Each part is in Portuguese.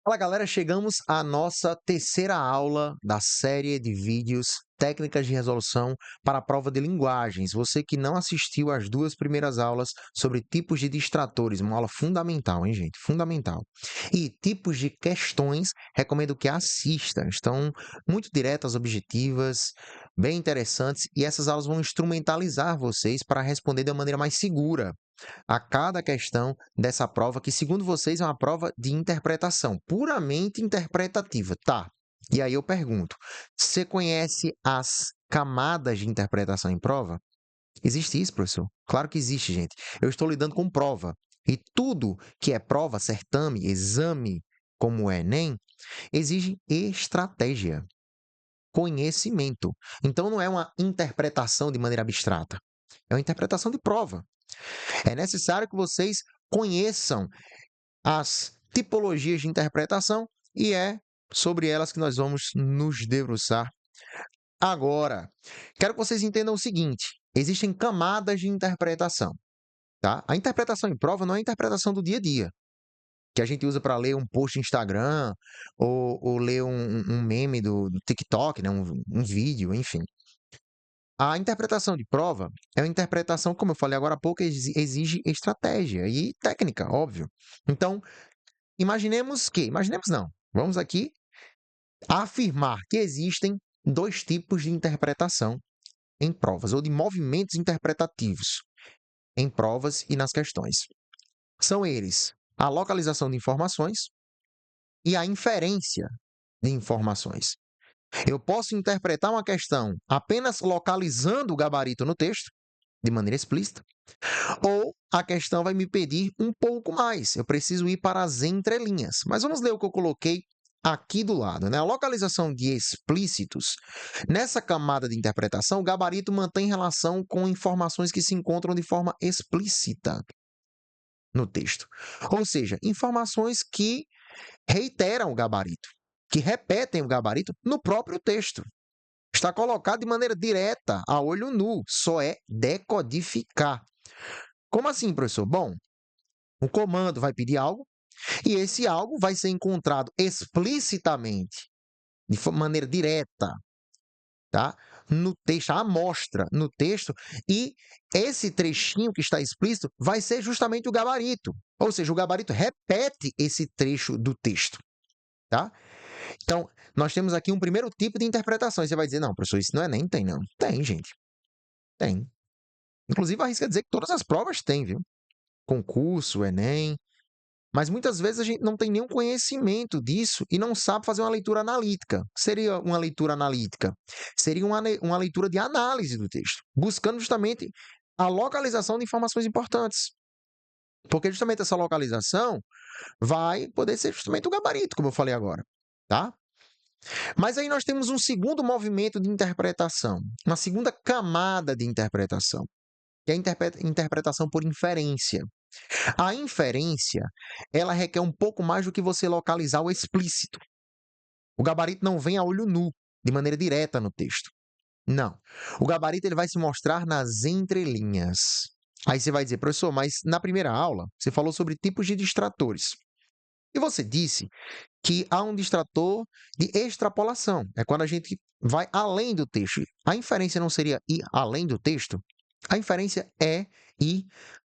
Fala galera, chegamos à nossa terceira aula da série de vídeos Técnicas de Resolução para a Prova de Linguagens. Você que não assistiu às duas primeiras aulas sobre tipos de distratores, uma aula fundamental, hein, gente? Fundamental. E tipos de questões, recomendo que assista. Estão muito diretas, objetivas, bem interessantes e essas aulas vão instrumentalizar vocês para responder de uma maneira mais segura a cada questão dessa prova, que, segundo vocês, é uma prova de interpretação, puramente interpretativa. Tá. E aí eu pergunto: você conhece as camadas de interpretação em prova? Existe isso, professor? Claro que existe, gente. Eu estou lidando com prova. E tudo que é prova, certame, exame, como o Enem, exige estratégia, conhecimento. Então não é uma interpretação de maneira abstrata. É uma interpretação de prova. É necessário que vocês conheçam as tipologias de interpretação e é sobre elas que nós vamos nos debruçar agora. Quero que vocês entendam o seguinte: existem camadas de interpretação, tá? A interpretação em prova não é a interpretação do dia a dia, que a gente usa para ler um post no Instagram ou ler um meme do TikTok, né? Um vídeo, enfim. A interpretação de prova é uma interpretação, como eu falei agora há pouco, exige estratégia e técnica, óbvio. Então, imaginemos não, vamos aqui afirmar que existem dois tipos de interpretação em provas, ou de movimentos interpretativos em provas e nas questões. São eles a localização de informações e a inferência de informações. Eu posso interpretar uma questão apenas localizando o gabarito no texto, de maneira explícita, ou a questão vai me pedir um pouco mais. Eu preciso ir para as entrelinhas. Mas vamos ler o que eu coloquei aqui do lado, né? A localização de explícitos. Nessa camada de interpretação, o gabarito mantém relação com informações que se encontram de forma explícita no texto. Ou seja, informações que reiteram o gabarito, que repetem o gabarito no próprio texto. Está colocado de maneira direta, a olho nu, só é decodificar. Como assim, professor? Bom, o comando vai pedir algo e esse algo vai ser encontrado explicitamente, de maneira direta, tá? No texto, a amostra no texto, e esse trechinho que está explícito vai ser justamente o gabarito. Ou seja, o gabarito repete esse trecho do texto, tá? Então, nós temos aqui um primeiro tipo de interpretação. E você vai dizer, não, professor, isso não é nem tem, não. Tem, gente. Tem. Inclusive, arrisca dizer que todas as provas têm, viu? Concurso, Enem. Mas muitas vezes a gente não tem nenhum conhecimento disso e não sabe fazer uma leitura analítica. O que seria uma leitura analítica? Seria uma leitura de análise do texto, buscando justamente a localização de informações importantes. Porque justamente essa localização vai poder ser justamente o gabarito, como eu falei agora, tá? Mas aí nós temos um segundo movimento de interpretação, uma segunda camada de interpretação, que é a interpretação por inferência. A inferência, ela requer um pouco mais do que você localizar o explícito. O gabarito não vem a olho nu, de maneira direta no texto. Não. O gabarito ele vai se mostrar nas entrelinhas. Aí você vai dizer, professor, mas na primeira aula você falou sobre tipos de distratores. E você disse que há um distrator de extrapolação. É quando a gente vai além do texto. A inferência não seria ir além do texto? A inferência é ir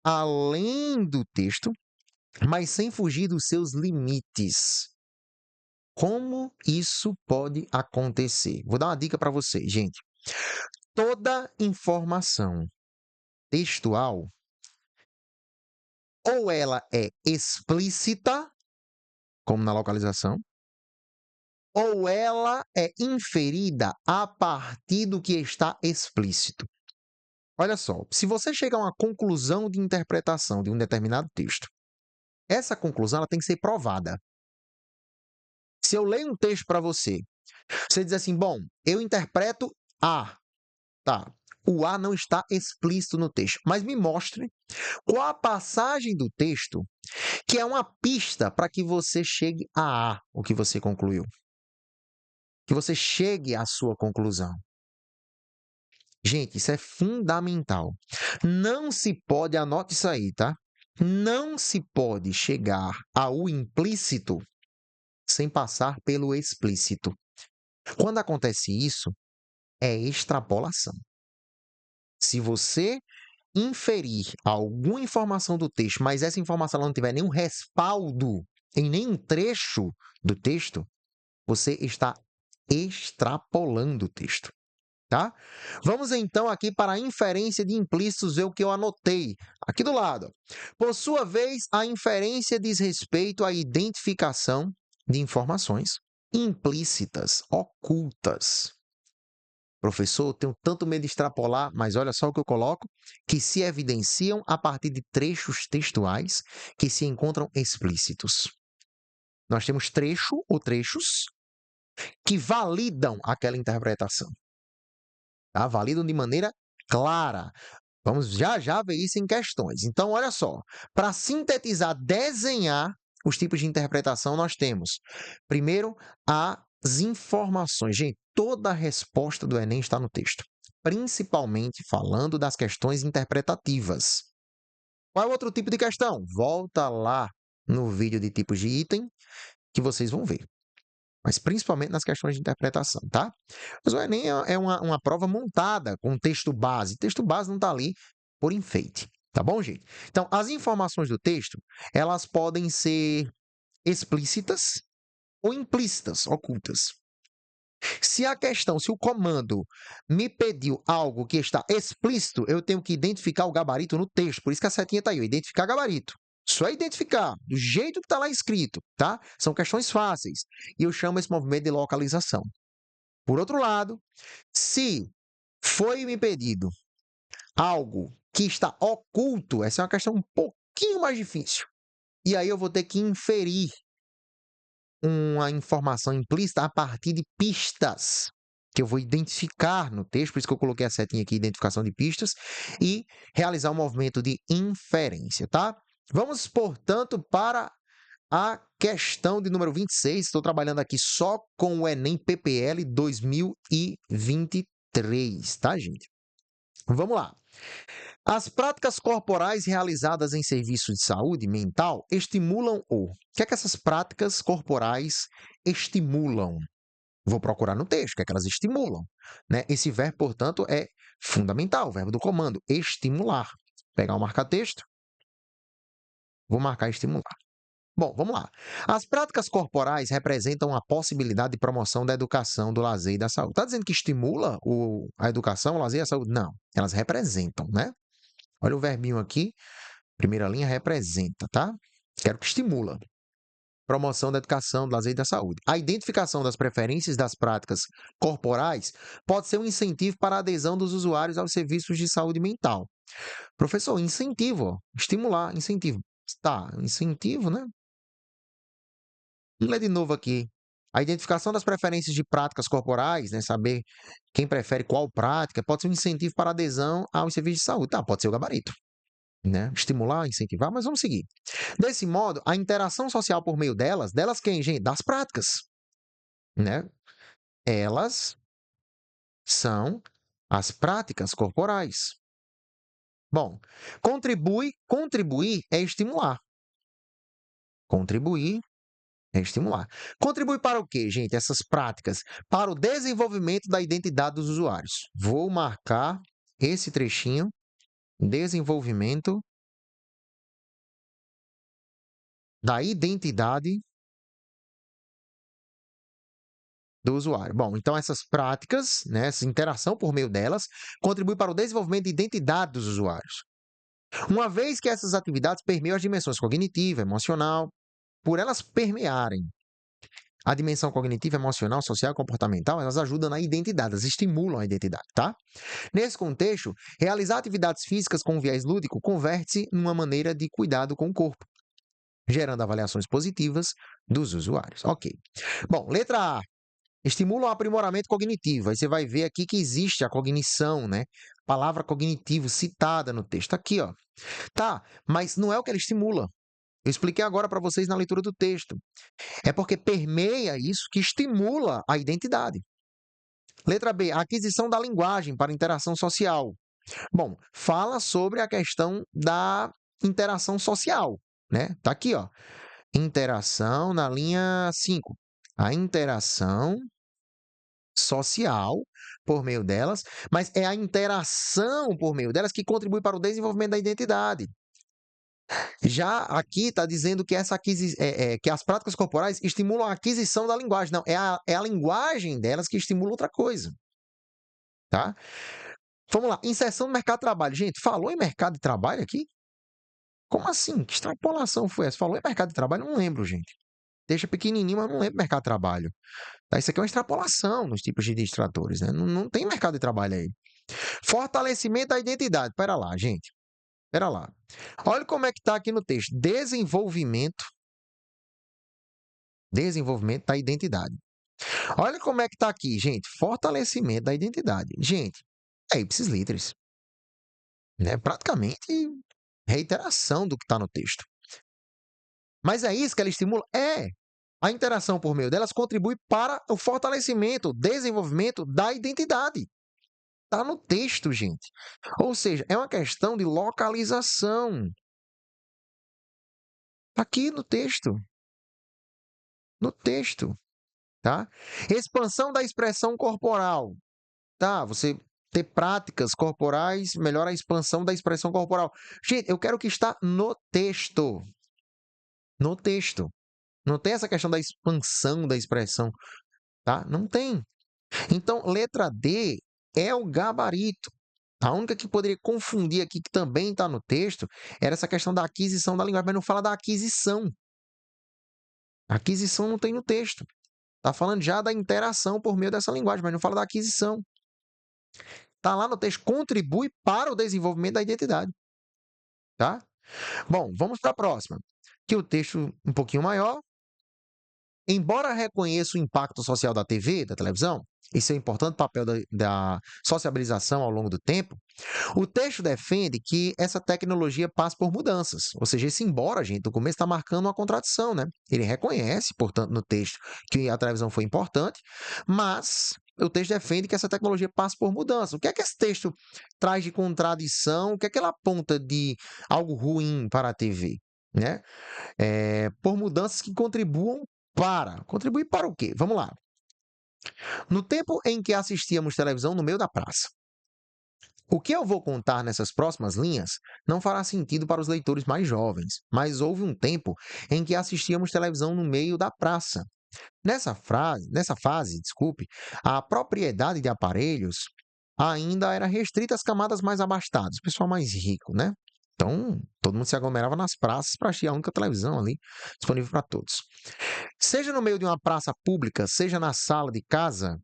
além do texto, mas sem fugir dos seus limites. Como isso pode acontecer? Vou dar uma dica para vocês, gente. Toda informação textual, ou ela é explícita, como na localização, ou ela é inferida a partir do que está explícito. Olha só, se você chega a uma conclusão de interpretação de um determinado texto, essa conclusão ela tem que ser provada. Se eu leio um texto para você, você diz assim, bom, eu interpreto A, tá? O A não está explícito no texto, mas me mostre qual a passagem do texto que é uma pista para que você chegue a A, o que você concluiu. Que você chegue à sua conclusão. Gente, isso é fundamental. Não se pode, anote isso aí, tá? Não se pode chegar ao implícito sem passar pelo explícito. Quando acontece isso, é extrapolação. Se você inferir alguma informação do texto, mas essa informação não tiver nenhum respaldo em nenhum trecho do texto, você está extrapolando o texto, tá? Vamos então aqui para a inferência de implícitos, ver o que eu anotei aqui do lado. Por sua vez, a inferência diz respeito à identificação de informações implícitas, ocultas. Professor, eu tenho tanto medo de extrapolar, mas olha só o que eu coloco, que se evidenciam a partir de trechos textuais que se encontram explícitos. Nós temos trecho ou trechos que validam aquela interpretação, tá? Validam de maneira clara. Vamos já já ver isso em questões. Então, olha só, para sintetizar, desenhar os tipos de interpretação, nós temos, primeiro, as informações. Gente, toda a resposta do Enem está no texto, principalmente falando das questões interpretativas. Qual é o outro tipo de questão? Volta lá no vídeo de tipos de item que vocês vão ver. Mas principalmente nas questões de interpretação, tá? Mas o Enem é uma prova montada com texto base. O texto base não está ali por enfeite, tá bom, gente? Então, as informações do texto, elas podem ser explícitas ou implícitas, ocultas. Se o comando me pediu algo que está explícito, eu tenho que identificar o gabarito no texto. Por isso que a setinha está aí, identificar gabarito. Só identificar do jeito que está lá escrito, tá? São questões fáceis. E eu chamo esse movimento de localização. Por outro lado, se foi me pedido algo que está oculto, essa é uma questão um pouquinho mais difícil. E aí eu vou ter que inferir uma informação implícita a partir de pistas que eu vou identificar no texto, por isso que eu coloquei a setinha aqui, identificação de pistas, e realizar um movimento de inferência, tá? Vamos, portanto, para a questão de número 26. Estou trabalhando aqui só com o Enem PPL 2023, tá, gente? Vamos lá. As práticas corporais realizadas em serviços de saúde mental estimulam o... O que é que essas práticas corporais estimulam? Vou procurar no texto, o que é que elas estimulam, né? Esse verbo, portanto, é fundamental, o verbo do comando, estimular. Pegar o marca-texto, vou marcar estimular. Bom, vamos lá. As práticas corporais representam a possibilidade de promoção da educação, do lazer e da saúde. Está dizendo que estimula a educação, o lazer e a saúde? Não, elas representam, né? Olha o verbinho aqui, primeira linha, representa, tá? Quero que estimula. Promoção da educação, do lazer e da saúde. A identificação das preferências das práticas corporais pode ser um incentivo para a adesão dos usuários aos serviços de saúde mental. Professor, incentivo, ó, estimular, incentivo. Tá, incentivo, né? Vamos ler de novo aqui. A identificação das preferências de práticas corporais, né, saber quem prefere qual prática, pode ser um incentivo para a adesão aos serviços de saúde. Tá, pode ser o gabarito, né? Estimular, incentivar, mas vamos seguir. Desse modo, a interação social por meio delas quem, gente? Das práticas, né? Elas são as práticas corporais. Bom, contribuir é estimular. Contribuir é estimular. Contribui para o quê, gente? Essas práticas para o desenvolvimento da identidade dos usuários. Vou marcar esse trechinho, desenvolvimento da identidade do usuário. Bom, então essas práticas, né, essa interação por meio delas, contribui para o desenvolvimento de identidade dos usuários. Uma vez que essas atividades permeiam as dimensões cognitiva, emocional, por elas permearem a dimensão cognitiva, emocional, social e comportamental, elas ajudam na identidade, elas estimulam a identidade, tá? Nesse contexto, realizar atividades físicas com viés lúdico converte-se numa maneira de cuidado com o corpo, gerando avaliações positivas dos usuários. Ok. Bom, letra A. Estimulam o aprimoramento cognitivo. Aí você vai ver aqui que existe a cognição, né? Palavra cognitivo citada no texto. Aqui, ó. Tá, mas não é o que ela estimula. Eu expliquei agora para vocês na leitura do texto. É porque permeia isso que estimula a identidade. Letra B, a aquisição da linguagem para interação social. Bom, fala sobre a questão da interação social, né? Tá aqui, ó. interação na linha 5. A interação social por meio delas, mas é a interação por meio delas que contribui para o desenvolvimento da identidade. Já aqui está dizendo que, que as práticas corporais estimulam a aquisição da linguagem. Não, é a linguagem delas que estimula outra coisa. Tá? Vamos lá, inserção no mercado de trabalho. Gente, falou em mercado de trabalho aqui? Como assim? Que extrapolação foi essa? Falou em mercado de trabalho? Não lembro, gente. Deixa pequenininho, mas não lembro mercado de trabalho. Tá? Isso aqui é uma extrapolação nos tipos de distratores, né? Não tem mercado de trabalho aí. Fortalecimento da identidade. Pera lá, gente. Pera lá. Olha como é que está aqui no texto. Desenvolvimento da identidade. Olha como é que está aqui, gente. Fortalecimento da identidade. Gente, é ipsis literis. Né? Praticamente reiteração do que está no texto. Mas é isso que ela estimula? É. A interação por meio delas contribui para o fortalecimento, desenvolvimento da identidade. Está no texto, gente. Ou seja, é uma questão de localização. Tá aqui no texto. No texto, tá? Expansão da expressão corporal. Tá, você ter práticas corporais melhora a expansão da expressão corporal. Gente, eu quero que está no texto. No texto. Não tem essa questão da expansão da expressão, tá? Não tem. Então, letra D é o gabarito. A única que poderia confundir aqui, que também está no texto, era essa questão da aquisição da linguagem, mas não fala da aquisição. A aquisição não tem no texto. Está falando já da interação por meio dessa linguagem, mas não fala da aquisição. Está lá no texto, contribui para o desenvolvimento da identidade. Tá? Bom, vamos para a próxima. Aqui o texto um pouquinho maior. Embora reconheça o impacto social da TV, da televisão, e seu importante papel da sociabilização ao longo do tempo, o texto defende que essa tecnologia passa por mudanças. Ou seja, esse embora, gente, no começo está marcando uma contradição, né? Ele reconhece, portanto, no texto que a televisão foi importante, mas o texto defende que essa tecnologia passa por mudanças. O que é que esse texto traz de contradição? O que é que ele aponta de algo ruim para a TV? Né? Por mudanças que contribuam para. Contribuir para o quê? Vamos lá. No tempo em que assistíamos televisão no meio da praça, o que eu vou contar nessas próximas linhas não fará sentido para os leitores mais jovens, mas houve um tempo em que assistíamos televisão no meio da praça. Nessa fase, desculpe, a propriedade de aparelhos ainda era restrita às camadas mais abastadas, o pessoal mais rico, né? Então, todo mundo se aglomerava nas praças para assistir a única televisão ali disponível para todos. Seja no meio de uma praça pública, seja na sala de casa,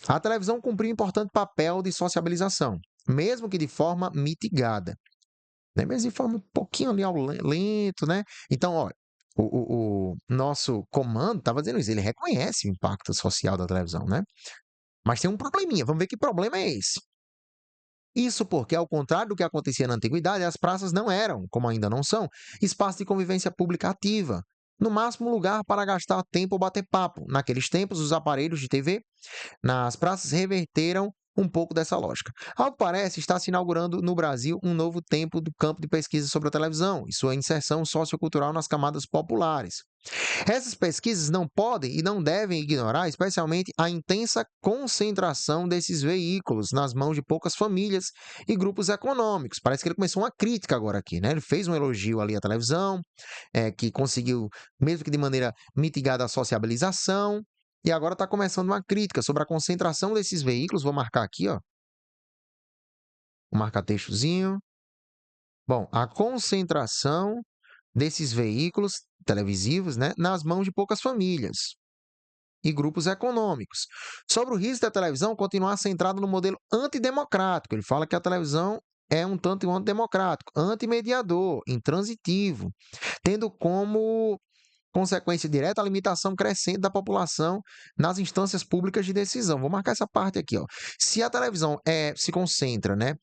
a televisão cumpria um importante papel de sociabilização, mesmo que de forma mitigada, né? Mesmo de forma um pouquinho ali ao lento, né? Então, olha, o nosso comando estava dizendo isso, ele reconhece o impacto social da televisão, né? Mas tem um probleminha, vamos ver que problema é esse. Isso porque, ao contrário do que acontecia na antiguidade, as praças não eram, como ainda não são, espaço de convivência pública ativa. No máximo, lugar para gastar tempo ou bater papo. Naqueles tempos, os aparelhos de TV nas praças reverteram um pouco dessa lógica. Ao que parece, está se inaugurando no Brasil um novo tempo do campo de pesquisa sobre a televisão e sua inserção sociocultural nas camadas populares. Essas pesquisas não podem e não devem ignorar, especialmente, a intensa concentração desses veículos nas mãos de poucas famílias e grupos econômicos. Parece que ele começou uma crítica agora aqui, né? Ele fez um elogio ali à televisão, que conseguiu, mesmo que de maneira mitigada, a sociabilização, e agora está começando uma crítica sobre a concentração desses veículos. Vou marcar aqui, ó. Vou marcar textozinho. Bom, a concentração desses veículos televisivos, né, nas mãos de poucas famílias e grupos econômicos. Sobre o risco da televisão continuar centrado no modelo antidemocrático. Ele fala que a televisão é um tanto antidemocrático, antimediador, intransitivo, tendo como consequência direta a limitação crescente da população nas instâncias públicas de decisão. Vou marcar essa parte aqui, ó. Se a televisão se concentra, né,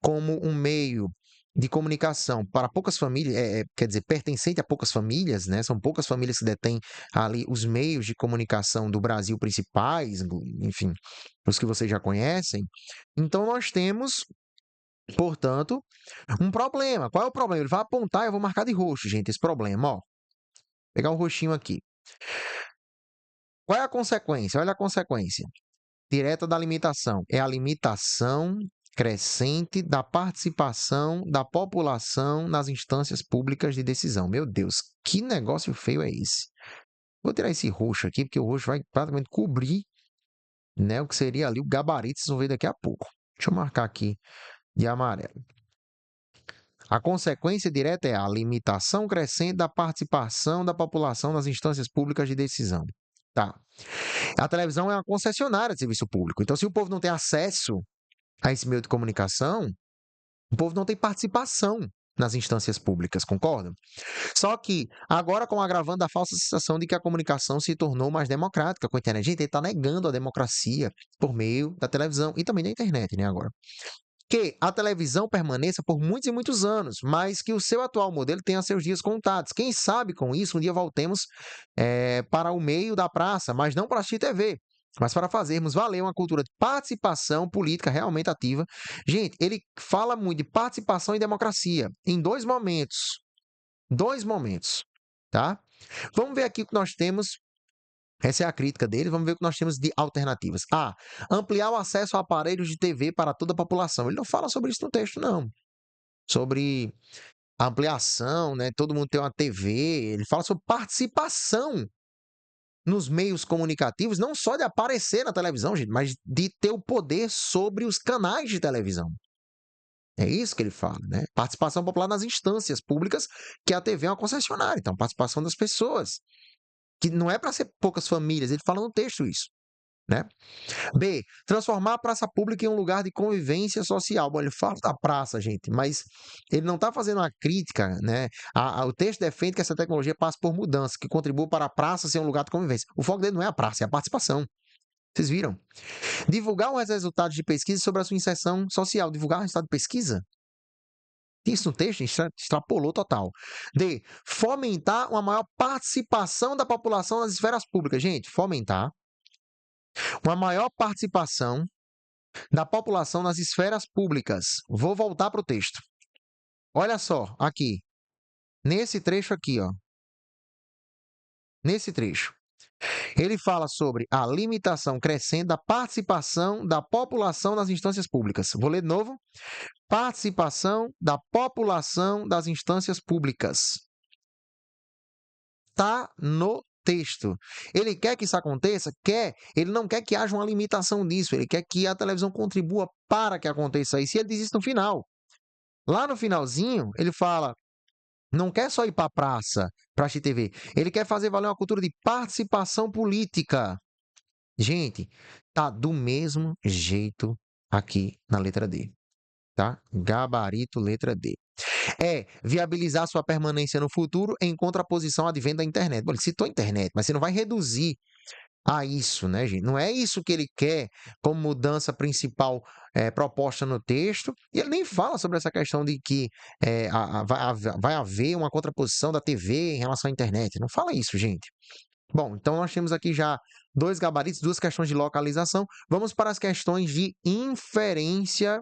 como um meio de comunicação para poucas famílias, quer dizer, pertencente a poucas famílias, né? São poucas famílias que detêm ali os meios de comunicação do Brasil principais, enfim, os que vocês já conhecem. Então nós temos, portanto, um problema. Qual é o problema? Ele vai apontar, eu vou marcar de roxo, gente, esse problema, ó. pegar o roxinho aqui. Qual é a consequência? Olha a consequência direta da limitação. É a limitação crescente da participação da população nas instâncias públicas de decisão. Meu Deus, que negócio feio é esse? Vou tirar esse roxo aqui, porque o roxo vai praticamente cobrir, né, o que seria ali o gabarito, vocês vão ver daqui a pouco. Deixa eu marcar aqui de amarelo. A consequência direta é a limitação crescente da participação da população nas instâncias públicas de decisão. Tá. A televisão é uma concessionária de serviço público. Então, se o povo não tem acesso a esse meio de comunicação, o povo não tem participação nas instâncias públicas, concordam? Só que agora com o agravando da falsa sensação de que a comunicação se tornou mais democrática com a internet. Gente, ele está negando a democracia por meio da televisão e também da internet, né, agora. Que a televisão permaneça por muitos e muitos anos, mas que o seu atual modelo tenha seus dias contados. Quem sabe com isso um dia voltemos para o meio da praça, mas não para assistir TV, mas para fazermos valer uma cultura de participação política realmente ativa. Gente, ele fala muito de participação e democracia em dois momentos. Dois momentos, tá? Vamos ver aqui o que nós temos. Essa é a crítica dele. Vamos ver o que nós temos de alternativas. A. Ampliar o acesso a aparelhos de TV para toda a população. Ele não fala sobre isso no texto, não. Sobre ampliação, né? Todo mundo tem uma TV. Ele fala sobre participação nos meios comunicativos, não só de aparecer na televisão, gente, mas de ter o poder sobre os canais de televisão. É isso que ele fala, né? Participação popular nas instâncias públicas, que a TV é uma concessionária. Então, participação das pessoas. Que não é para ser poucas famílias, ele fala no texto isso, né? B, transformar a praça pública em um lugar de convivência social. Bom, ele fala da praça, gente, mas ele não está fazendo uma crítica, né? O texto defende que essa tecnologia passe por mudança, que contribua para a praça ser um lugar de convivência. O foco dele não é a praça, é a participação. Vocês viram? Divulgar os resultados de pesquisa sobre a sua inserção social. Divulgar o resultado de pesquisa? Isso no texto extrapolou total. D. Fomentar uma maior participação da população nas esferas públicas. Gente, fomentar uma maior participação da população nas esferas públicas. Vou voltar para o texto. Olha só, aqui. Nesse trecho aqui, ó. Nesse trecho. Ele fala sobre a limitação crescente da participação da população nas instâncias públicas. Vou ler de novo. Participação da população das instâncias públicas. Está no texto. Ele quer que isso aconteça? Quer. Ele não quer que haja uma limitação disso. Ele quer que a televisão contribua para que aconteça isso. E ele diz isso no final. Lá no finalzinho, ele fala, não quer só ir para a praça, para assistir TV. Ele quer fazer valer uma cultura de participação política. Gente, tá do mesmo jeito aqui na letra D. Tá? Gabarito, letra D. É viabilizar sua permanência no futuro em contraposição à advento da internet. Bom, ele citou a internet, mas você não vai reduzir a isso, né, gente? Não é isso que ele quer como mudança principal proposta no texto. E ele nem fala sobre essa questão de que vai haver uma contraposição da TV em relação à internet. Não fala isso, gente. Bom, então nós temos aqui já dois gabaritos, duas questões de localização. Vamos para as questões de inferência.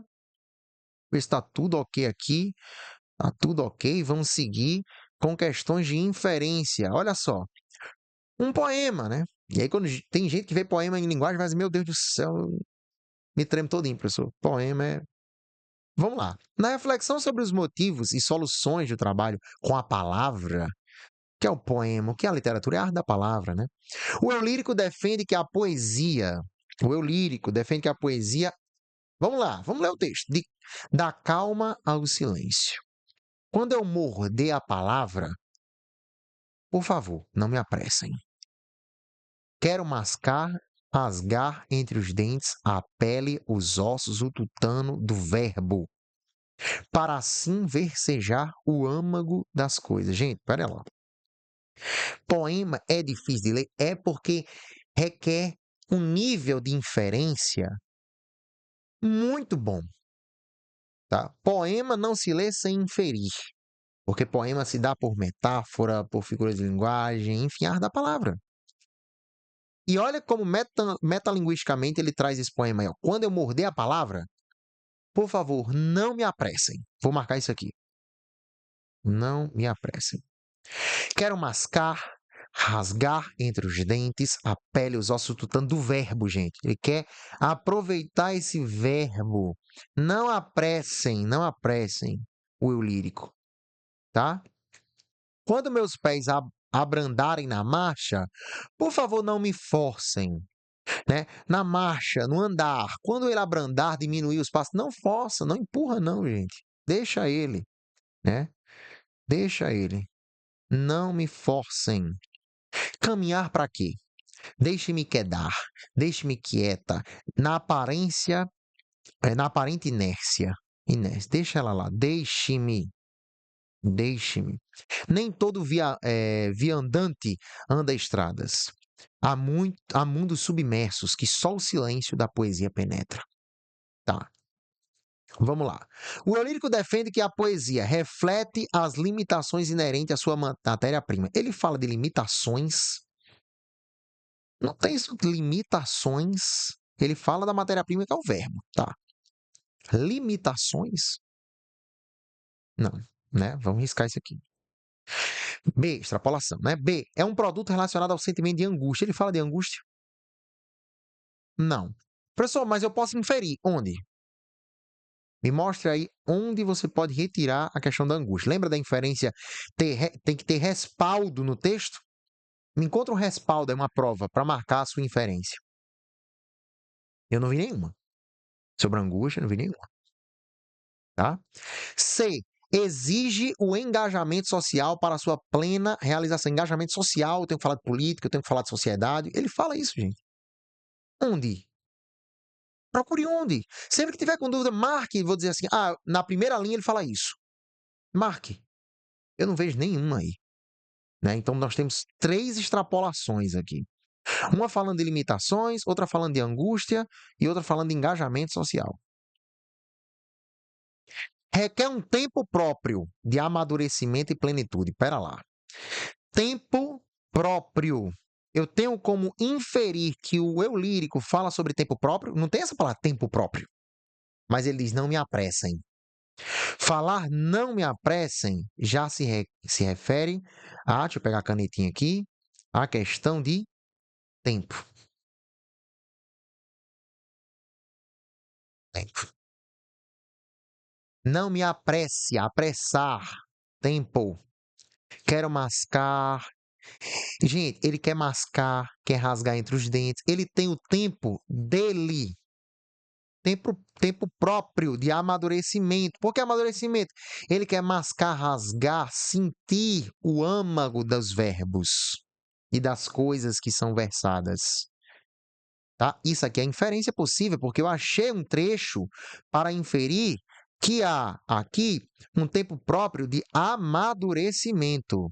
Está tudo ok aqui. Tá tudo ok, vamos seguir com questões de inferência. Olha só, um poema, né? E aí, quando tem gente que vê poema em linguagem, vai dizer, meu Deus do céu, me tremo todinho, professor. Poema é. Vamos lá. Na reflexão sobre os motivos e soluções do trabalho com a palavra, que é o poema, o que é a literatura? É a arte da palavra, né? O eu lírico defende que a poesia. O eu lírico defende que a poesia. Vamos lá, vamos ler o texto. Da calma ao silêncio. Quando eu morder a palavra, por favor, não me apressem. Quero mascar, rasgar entre os dentes a pele, os ossos, o tutano do verbo, para assim versejar o âmago das coisas. Gente, pera lá. Poema é difícil de ler? É porque requer um nível de inferência muito bom. Tá? Poema não se lê sem inferir. Porque poema se dá por metáfora, por figura de linguagem, enfim, a arte da palavra. E olha como metalinguisticamente ele traz esse poema aí. Ó. Quando eu morder a palavra, por favor, não me apressem. Vou marcar isso aqui. Não me apressem. Quero mascar, rasgar entre os dentes a pele, os ossos tutano do verbo, gente. Ele quer aproveitar esse verbo. Não apressem o eu lírico, tá? Quando meus pés abrandarem na marcha, por favor, não me forcem, né? Na marcha, no andar, quando ele abrandar, diminuir os passos, não força, não empurra não, gente. Deixa ele, né? Deixa ele. Não me forcem. Caminhar para quê? Deixe-me quedar, deixe-me quieta, na aparência, na aparente inércia. Inércia, deixa ela lá, deixe-me. Nem todo viandante anda estradas. Há mundos submersos que só o silêncio da poesia penetra. Tá, vamos lá. O eu lírico defende que a poesia reflete as limitações inerentes à sua matéria-prima. Ele fala de limitações. Não tem isso de limitações. Ele fala da matéria-prima que é o verbo, tá? Limitações? Não, né? Vamos riscar isso aqui. B, extrapolação, né? B, é um produto relacionado ao sentimento de angústia. Ele fala de angústia? Não. Professor, mas eu posso inferir. Onde? Me mostre aí onde você pode retirar a questão da angústia. Lembra da inferência? Tem que ter respaldo no texto? Me encontra um respaldo, é uma prova para marcar a sua inferência. Eu não vi nenhuma. Sobre angústia, não vi nenhuma. Tá? C. Exige o engajamento social para a sua plena realização. Engajamento social, eu tenho que falar de política, eu tenho que falar de sociedade. Ele fala isso, gente. Onde? Procure onde. Sempre que tiver com dúvida, marque. Vou dizer assim, na primeira linha ele fala isso. Marque. Eu não vejo nenhuma aí. Né? Então, nós temos 3 extrapolações aqui. Uma falando de limitações, outra falando de angústia e outra falando de engajamento social. Requer um tempo próprio de amadurecimento e plenitude. Pera lá. Tempo próprio. Eu tenho como inferir que o eu lírico fala sobre tempo próprio? Não tem essa palavra tempo próprio. Mas ele diz: não me apressem. Falar não me apressem já se refere a, deixa eu pegar a canetinha aqui, a questão de tempo. Tempo. Não me apresse, apressar. Tempo. Quero mascar. Gente, ele quer mascar, quer rasgar entre os dentes. Ele tem o tempo dele. Tempo próprio de amadurecimento. Por que amadurecimento? Ele quer mascar, rasgar, sentir o âmago dos verbos e das coisas que são versadas. Tá? Isso aqui é inferência possível, porque eu achei um trecho para inferir que há aqui um tempo próprio de amadurecimento.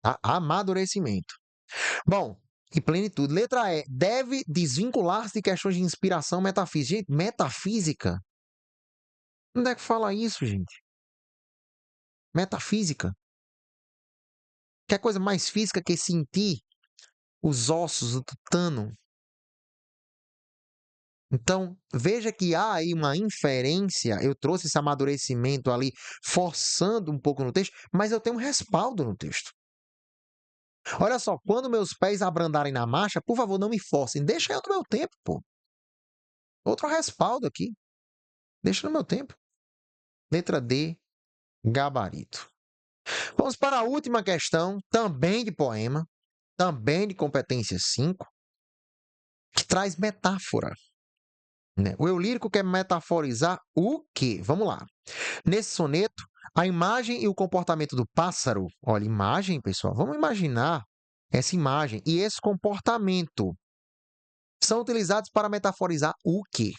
Tá? Amadurecimento. Bom, e plenitude. Letra E. Deve desvincular-se de questões de inspiração metafísica. Gente, metafísica? Onde é que fala isso, gente? Metafísica? Que é coisa mais física que sentir os ossos, o tutano. Então, veja que há aí uma inferência, eu trouxe esse amadurecimento ali, forçando um pouco no texto, mas eu tenho um respaldo no texto. Olha só, quando meus pés abrandarem na marcha, por favor, não me forcem, deixa eu no meu tempo, pô. Outro respaldo aqui, deixa no meu tempo. Letra D, gabarito. Vamos para a última questão, também de poema, também de competência 5, que traz metáfora. Né? O eu lírico quer metaforizar o quê? Vamos lá. Nesse soneto, a imagem e o comportamento do pássaro, olha, imagem, pessoal, vamos imaginar essa imagem e esse comportamento são utilizados para metaforizar o quê?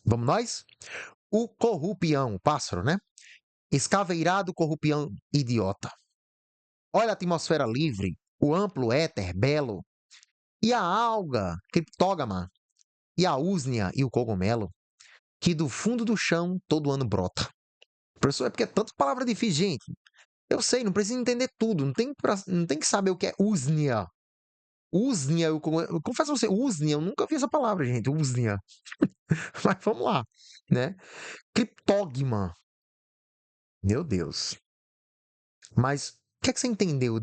Vamos nós? O corrupião, pássaro, né? Escaveirado corrupião idiota. Olha a atmosfera livre, o amplo éter belo, e a alga criptógama, e a úsnea e o cogumelo, que do fundo do chão todo ano brota. Professor, é porque é tanta palavra difícil, gente. Eu sei, não precisa entender tudo, não tem que saber o que é úsnea. Úsnea, eu confesso a você, úsnea, eu nunca vi essa palavra, gente, úsnea. Mas vamos lá, né? Criptógma. Meu Deus. Mas o que é que você entendeu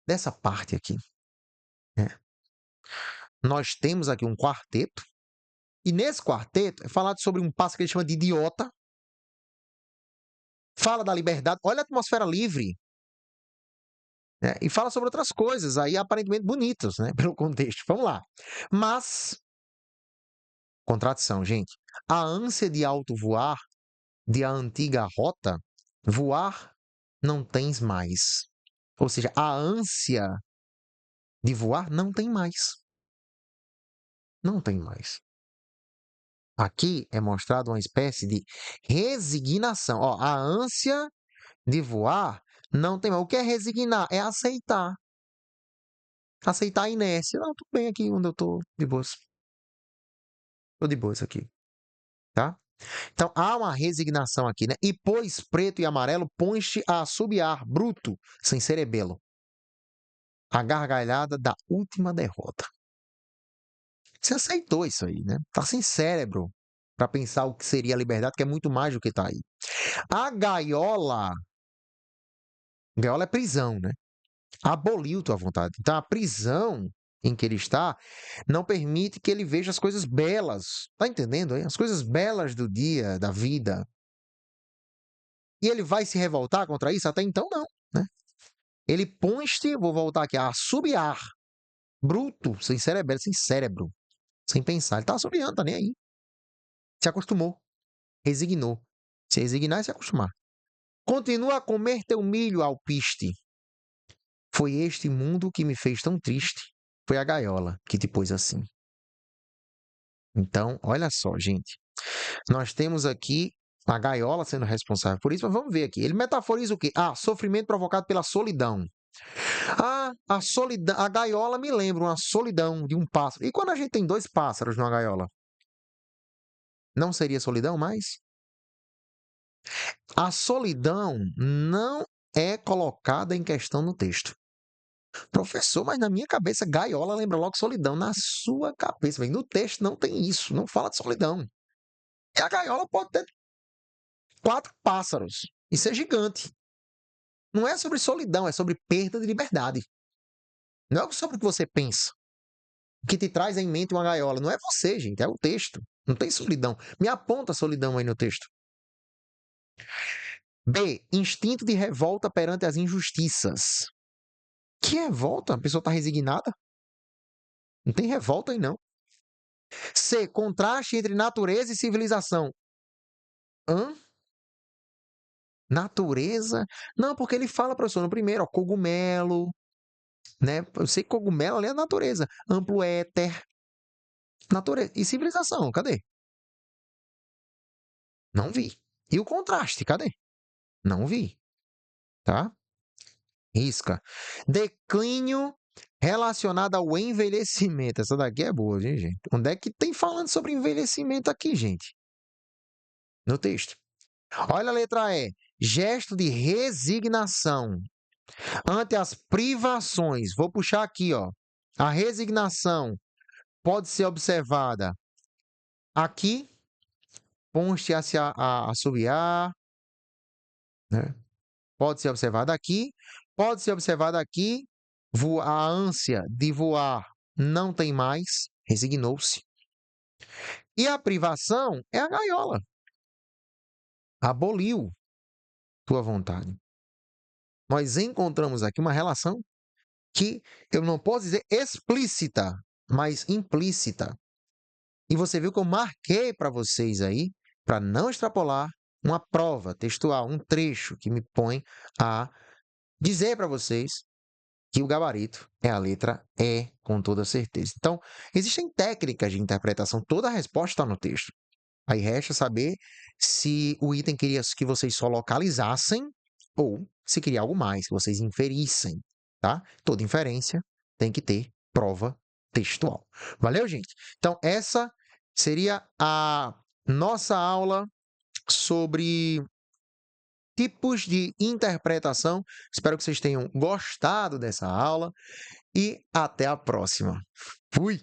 dessa parte aqui? Né? Nós temos aqui um quarteto, e nesse quarteto é falado sobre um pássaro que ele chama de idiota, fala da liberdade, olha a atmosfera livre, né? E fala sobre outras coisas aí aparentemente bonitas, né? Pelo contexto. Vamos lá. Mas, contradição, gente. A ânsia de alto voar, de a antiga rota, voar não tens mais. Ou seja, a ânsia de voar não tem mais. Não tem mais. Aqui é mostrado uma espécie de resignação. Ó, a ânsia de voar não tem mais. O que é resignar? É aceitar. Aceitar a inércia. Não, tudo bem aqui onde eu tô de boas. Tô de boas aqui, tá? Então há uma resignação aqui, né? E pois preto e amarelo, põe-te a assobiar, bruto, sem cerebelo. A gargalhada da última derrota. Você aceitou isso aí, né? Tá sem cérebro para pensar o que seria a liberdade, que é muito mais do que tá aí. A gaiola é prisão, né? Aboliu tua vontade. Então a prisão em que ele está não permite que ele veja as coisas belas. Tá entendendo aí? As coisas belas do dia, da vida. E ele vai se revoltar contra isso? Até então não, né? Ele põe-te, vou voltar aqui, a assobiar. Bruto, sem cérebro, sem pensar. Ele tá assobiando, tá nem aí. Se acostumou, resignou. Se resignar e se acostumar. Continua a comer teu milho, alpiste. Foi este mundo que me fez tão triste. Foi a gaiola que te pôs assim. Então, olha só, gente. Nós temos aqui a gaiola sendo responsável por isso, mas vamos ver aqui. Ele metaforiza o quê? Ah, sofrimento provocado pela solidão. Ah, a solidão, a gaiola me lembra uma solidão de um pássaro. E quando a gente tem dois pássaros numa gaiola? Não seria solidão mais? A solidão não é colocada em questão no texto. Professor, mas na minha cabeça, gaiola lembra logo solidão. Na sua cabeça, no texto não tem isso, não fala de solidão. E a gaiola pode ter 4 pássaros e ser gigante. Não é sobre solidão, é sobre perda de liberdade. Não é sobre o que você pensa. O que te traz em mente uma gaiola. Não é você, gente, é o texto. Não tem solidão. Me aponta a solidão aí no texto. B. Instinto de revolta perante as injustiças. Que revolta? A pessoa está resignada? Não tem revolta aí, não. C. Contraste entre natureza e civilização. Hã? Natureza? Não, porque ele fala, professor, no primeiro, ó, cogumelo, né? Eu sei que cogumelo ali é natureza. Amplo éter, natureza. E civilização, cadê? Não vi. E o contraste, cadê? Não vi, tá? Risca. Declínio relacionado ao envelhecimento. Essa daqui é boa, hein, gente? Onde é que tem falando sobre envelhecimento aqui, gente? No texto. Olha a letra E. Gesto de resignação ante as privações. Vou puxar aqui, ó. A resignação pode ser observada aqui, ponte a assobiar, né? Pode ser observada aqui, pode ser observada aqui, a ânsia de voar não tem mais, resignou-se. E a privação é a gaiola. Aboliu tua vontade. Nós encontramos aqui uma relação que eu não posso dizer explícita, mas implícita. E você viu que eu marquei para vocês aí, para não extrapolar, uma prova textual, um trecho que me põe a dizer para vocês que o gabarito é a letra E, com toda certeza. Então, existem técnicas de interpretação, toda a resposta está no texto. Aí resta saber se o item queria que vocês só localizassem ou se queria algo mais, que vocês inferissem, tá? Toda inferência tem que ter prova textual. Valeu, gente? Então, essa seria a nossa aula sobre tipos de interpretação. Espero que vocês tenham gostado dessa aula e até a próxima. Fui!